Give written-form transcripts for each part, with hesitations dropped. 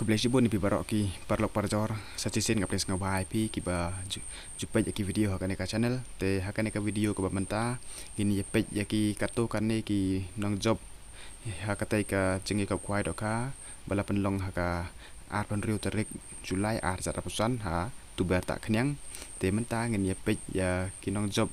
Kublesibun ni pibarok ki parlok parjor sacisin kapres ngawai pi ki ba jupej ki video hakane ka channel te hakane ka video ko bamenta gini yepej ki kartu kane ki nong job hakatai ka jengi ka kwai doka bala penlong haka ar penriu tarik Julai ar jarapusan ha tubar tak kenyang te menta ngin yepej ya ki nong job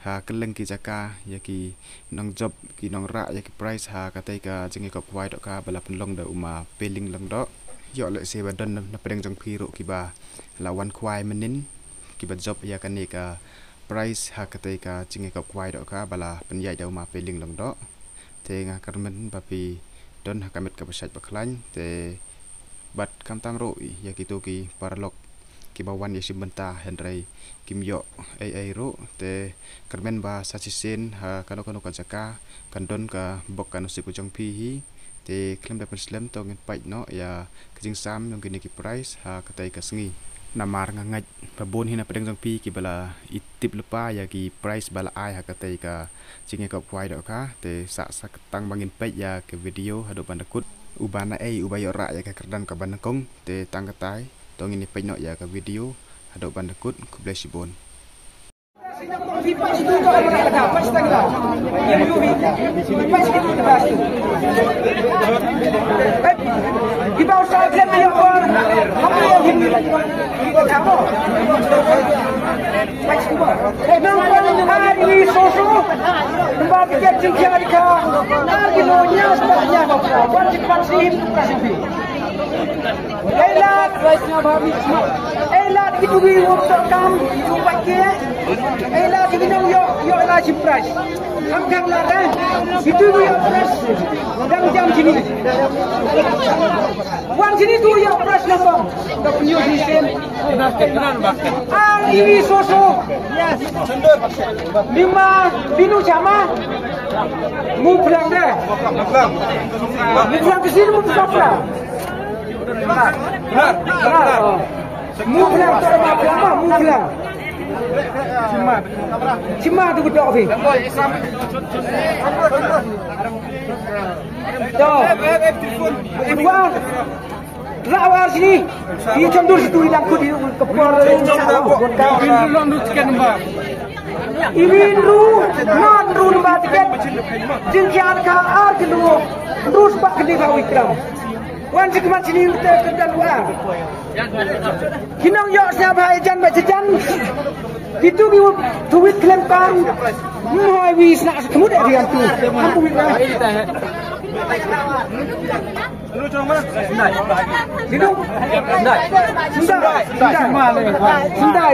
ha keleng ki jaka ya ki nong job ki nong ra ya ki price ha katai ka jengi ka kwai doka bala penlong da uma peling lang do yo le se badan na pedeng jong piru ki ba lawan kwai menin ki ba job ya kan ka price ha katai ka jengi ka kwai doka bala penyai da uma peling lang do te nga karmen bapi don hakamet ka besat baklan te bat kam tang ro ya ki to ki parlok ki bawan ya sibenta hendrai kim yo ai ro te karmen ba sacisin ha kano kan jaka kandon ka bok kan si pujong pi hi te klem da perslam to ngin pai no ya kajing sam yang gini ki price ha katai ka sengi namar ngaj babon hina pedeng jong pi ki bala itip lepa ya ki price bala ai ha katai ka jinge ka kwai do ka te sa tang bangin pai ya ke video hado bandakut ubana ubayo ra ya ka kerdan ka bandakong te tang katai tong ini pai no ya ka video hado bandakut kublesibon Ibang sa akin na yung kami yung hindi ibang ako. Nang hari susu, bakit yan tinggal ka? Naginunya sa kanya mo. Bakit pansin kasi? Elat, elat itu biwak kam, baiknya. Elat itu yo lagi price. Angkat lara, itu yo price. Dan jam sini. Wan sini tu yo price langsung. Tak punya sistem. Ini susu. Yes. 5 binu sama. Mu pulang deh. Mu pulang ke sini mu pulang. Benar. Mu pulang tu apa? Mu pulang. Cima tu betul fi. Tuh. Iwan. Rawar sini. Dia cendur situ hilang ku di kepala. Iwinru, non-ru nambah tiket. Jengkian ka ar kedua. Terus pak kini kau ikram. Wan cikmat sini kita kerja luar. Kinong yok siapa ejan baca jan. Itu biu tuit kelempang. Muai wis nak kemudian dia tu. Mampu wina. Lu cuma mana? Hidup. Sundai.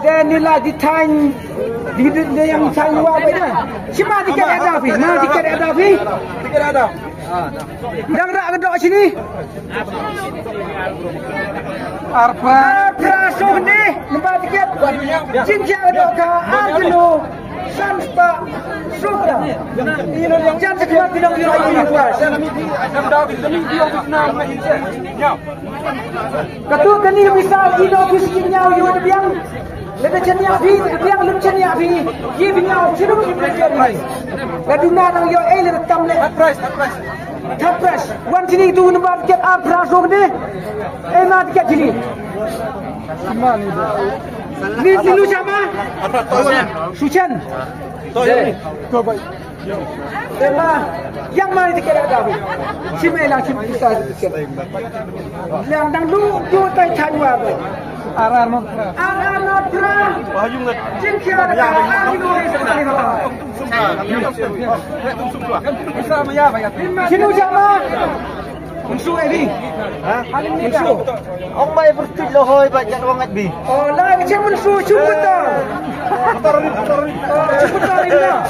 Dan nilai di time di yang saya luar baiknya. Siapa tiket ada fi? Mana tiket ada fi? Tiket ada. Yang rak kedok sini. Arpa prasuk ni nampak tiket. Jinjak kedok ka argelo. Sampa suka. Ini yang jangan sekian tidak ini buat. Ketua kini bisa ino biskinnya yo biang. Lebih cenia bi, biang lebih cenia bi. Ye biang cirum belajar ni. Gaduna nang yo le tam le price. Tapres, wan sini tu nampak tiket prasuk ni. Nak tiket sini. Ni dulu sama? Sucan. Yang mana tiket ada? Simelang bisa tiket. Yang dulu dua tay China apa? Arar Notra. Jengkian ada. Sini sama? Unsu ini, unsu. Ông bay vượt tuyệt lô hơi và nhận vào ngạch bì. Lah macam unsu cuba tu. Cuba ini lah.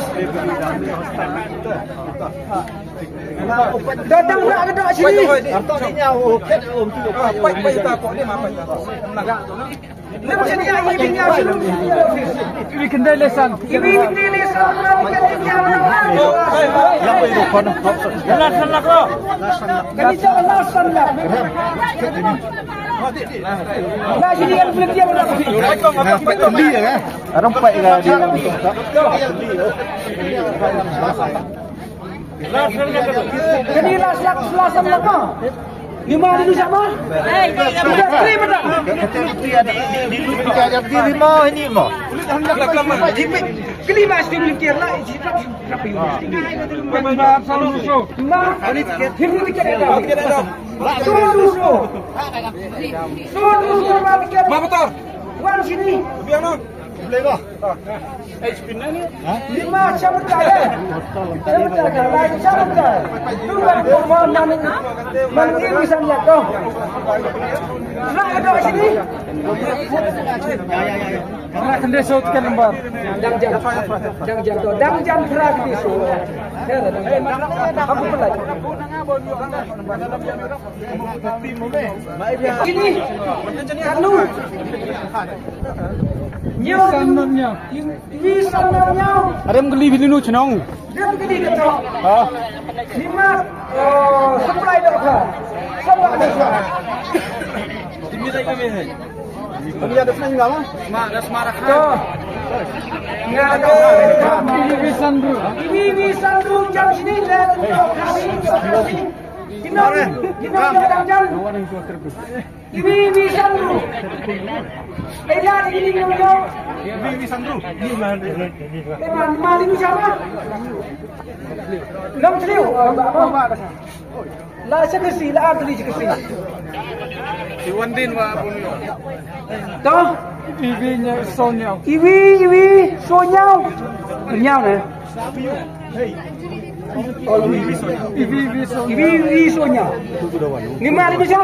Datang nak ke tak sini? Nak macam ni lagi binya belum. Ini kendai lesan. Ini lesan. Yang bay rukun. Lesan nak lo. Kami cakap lesan lah. Nah sini kan belum dia berapa? Beli ya? Orang pai lah dia. Jadi lesan apa? 5 dulu sama? Sudah terima tak? Di lima ini mau. Kelima sih mikir lah. Tapi selalu so. Ini tiket ada. Suruh. Ma betul. Wan sini. Biar no. Boleh kah? Lima siapa kaya? Siapa kaya? Lagi siapa kaya? Dua mana bisa lihat kau? Nak ada sini? Nak kendai saut kan lembar. Dang jam kerak di saut. Aku pelaj. Ini kanu. Sanamnya. Ini sanamnya. Ada yang geli beli nu cenong. Dia geli cenong. Ah. 5 supply dokter. Sama ada. Ini lagi kami. Kami ada senang enggak, Mas? Ada semarak. Enggak ada. Ini Sandru jam sini dan kami. Kita jalan. Ini Sandru. Ini Sandru. Mali siapa? Lam Triu. La sekesi, la adli sekesi. Iwandin wa punyo. Toh? Iwi-nya Sonyao. Iwi Sonyao. Nyao ne? Iwi Sonyao. 5 bisa?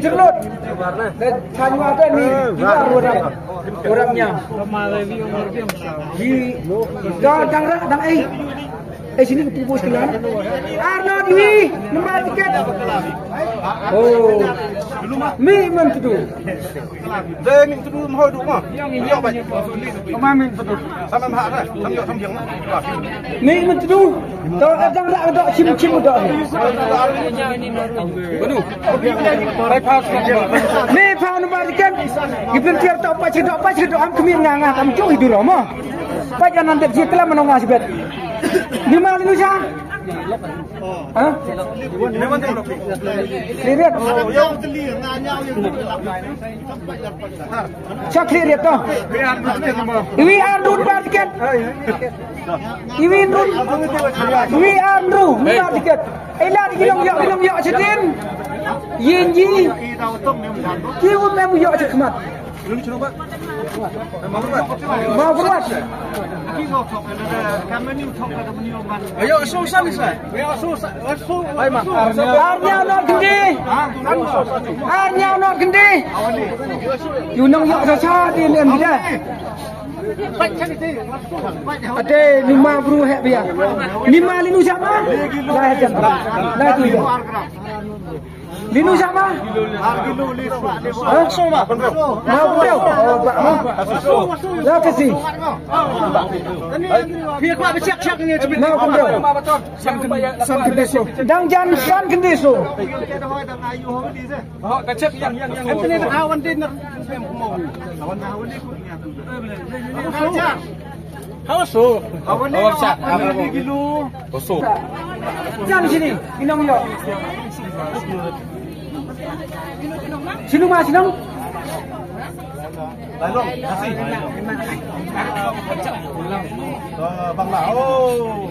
Jerlut. Kanyu ada ni orangnya. Sini tipu sekalian. Arno Dwi, nomor tiket. Oh, memang tu. Dah ni tu mau duk mah. Yang baik. Memang tu. Sama hak dah. Sama yang mah. Memang tu. Kalau kadang dak ada cim dak. Benu. Me phao nomor tiket. Gibran tiap tak apa am kemir ngangah am cuy dulu mah. Baik nanti dia telah menongah sebet. Di mana Indonesia? Hah? Lihat. Cak lihat toh. Iwi Andrew tiket. Iwi Andrew tiket. Elah gilong yok sedin. Yin. Kiu memu yok cekmat. Mau beruat. Ayo susah bisa. Arnya not gede. Yunong yok saja di lem dia. Ada 50 hek biar. 5 linu siapa? Lah jam. Lah tu. Linu siapa? Sama. Mau beliau? Lah kasih. Biar kau bercak ni cepat. Mau beliau? San kendeso. Dangjan san kendeso. Oh, kacak yang. Ini awan dinner. Awan Hawaso. Hawaso. Kilo. Hawaso. Jangan sini. Inong yo. Sino mas sinong? Lailong, kasih. Bang Lao.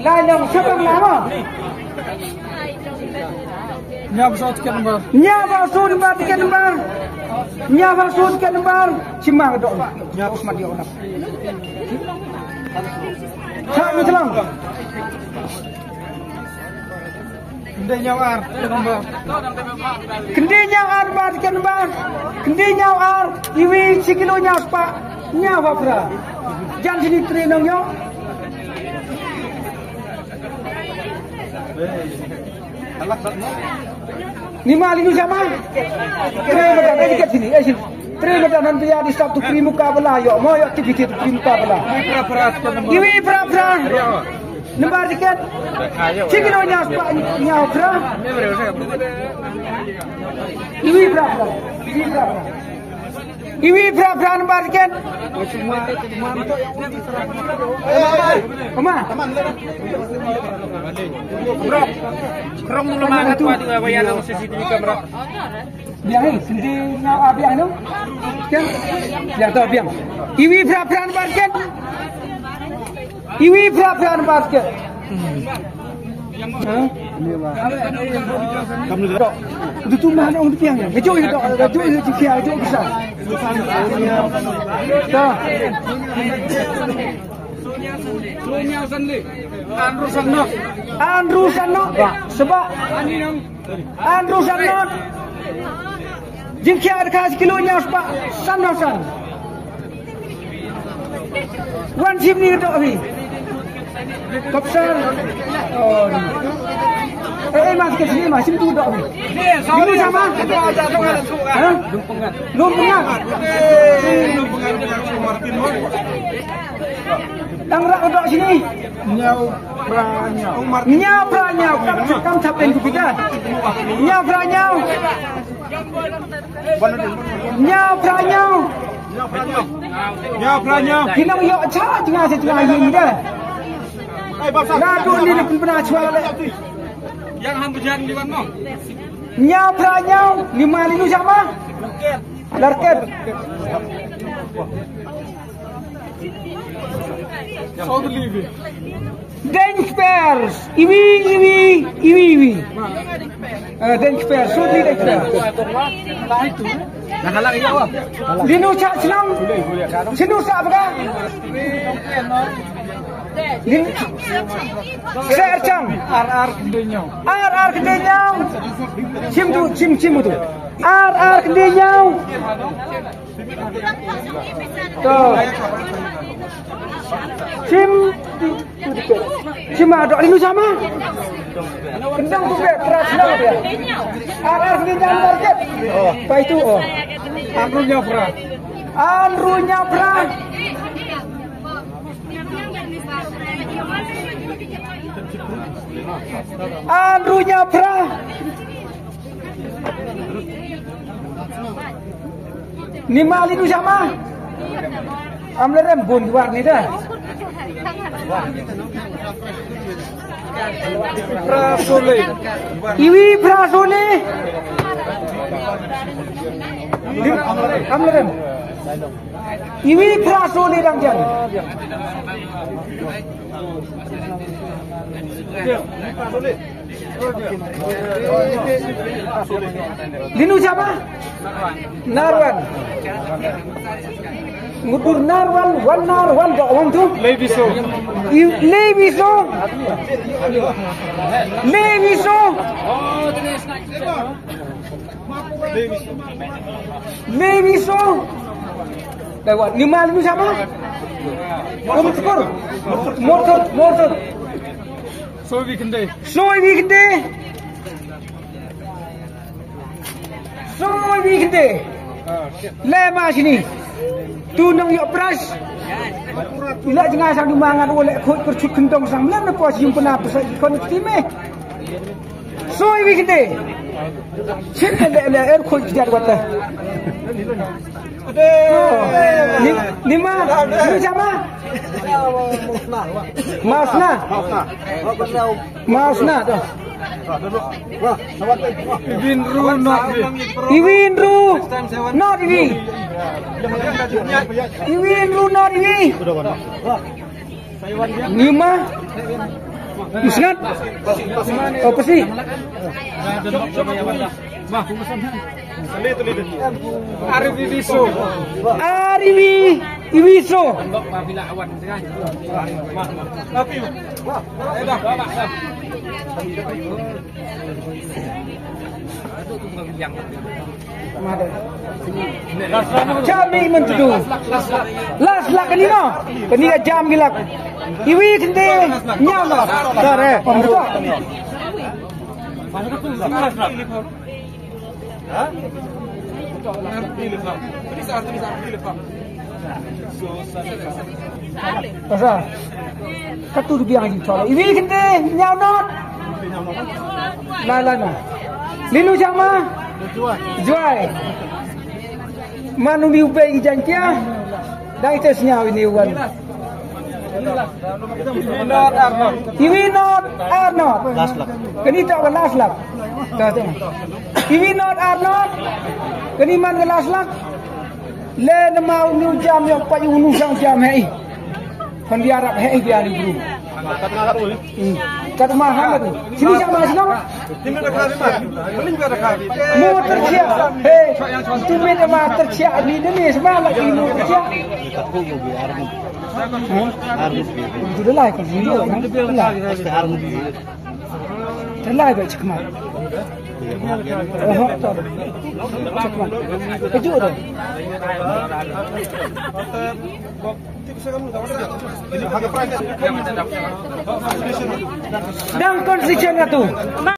Lailong, siapa Bang Lao? Nyabasud tiket lembar. Cimang dok. Nyabus mati orang. Cak menclang. Kendai nyawar tiket lembar. Kendai nyawar. Iwi sikilo nyawas pak. Nyawa pera. Jangan sini trenong yo. Ni mali nu sama. Terima dekat sini. Terima nanti ya di Sabtu Primuka belah yo. Mau yo tiket Primuka belah. Iwi pra. Lembar tiket. Cikino nyaw pra. Iwi pra. Iwi pra barken. Kemana? Bro, kerong mulu mana tuh ada bayan sama CCTV kamera. Biang sendiri ngau biang tu. Kan? Biang tu biang. Iwi pra barken. Iwi pra barken. Kamu duduk. Itu mana orang tiang ya? Kejauh itu, kejauh itu tiang, kejauh besar. Dah. Andrew Sanok. Sebab Andrew Sanok. Jika ada kasih kilonya sebab Sanosan. Wan sim ni itu abi. Kopsar. Oh. Mas ke sini masih tu dah. Ini sama. Lumpungan. Tang rak dok sini. Nyau pranyau. Kamu tapin kita. Nyau pranyau. Kita nak yok cak tengah ini dah. Ngadu ni nak pernah cual. Yang hambujan di mana? Nyau pranyau 5 sama. Larket. Denkpers. Iwi. Denkpers. Sudli denkpers. Nak halang iya wah. Linu cak senang. Sinu sak apa? Sercang. RR kedenyau. Cim tu. RR kedenyau. Tuh. Cim ada linu sama. Kendang tu ber keras senang dia. RR kedenyau market. Oh, apa itu? Oh. Andrunya pra. Andrunya pra. Ni mali tu sama. Amlerem bun luar ni dah. Prasole. Iwi prasole. Amlerem. Iwi prasole dang jang. Linu siapa? Narwan. Ngudur Narwan, Narwan wan tu. Leviso. Lewat. Lima siapa? Motor. Soy Vikende. Lema sini. Tu nang yok pras. Bila jangan sang dimangan oleh kod kercut kendong sang melam na kuas yung pena pasal ikon time. Soy Vikende. Cinta le air kod kejar kata. Lima sama. Masna tu. Iwinru not ini. Lima. Musngat. Apa sih? Iwiso. Jami mentudu. Las lak ni no. Peniga jam gilak. Iwi kende nyam no. Tare. Pasal katu tu biang je soal. Iwi kende nyam no. Lana. Linu sama. Juai. manu mi ubay jantia dang tes nyaw ini wan Iwi not Arnold kini tak belas lak Iwi not Arnold kini man belas lak le nama unu jam yang payu unu sang jam hei kon biarap hei biar ibu kata mahal tu sini sama senang mau tersiap hei tu mana mah tersiap ni semalam ini tersiap sudah lah kan video kan telah baik cekmat oh tak cekmat kejut dah dan konsisten itu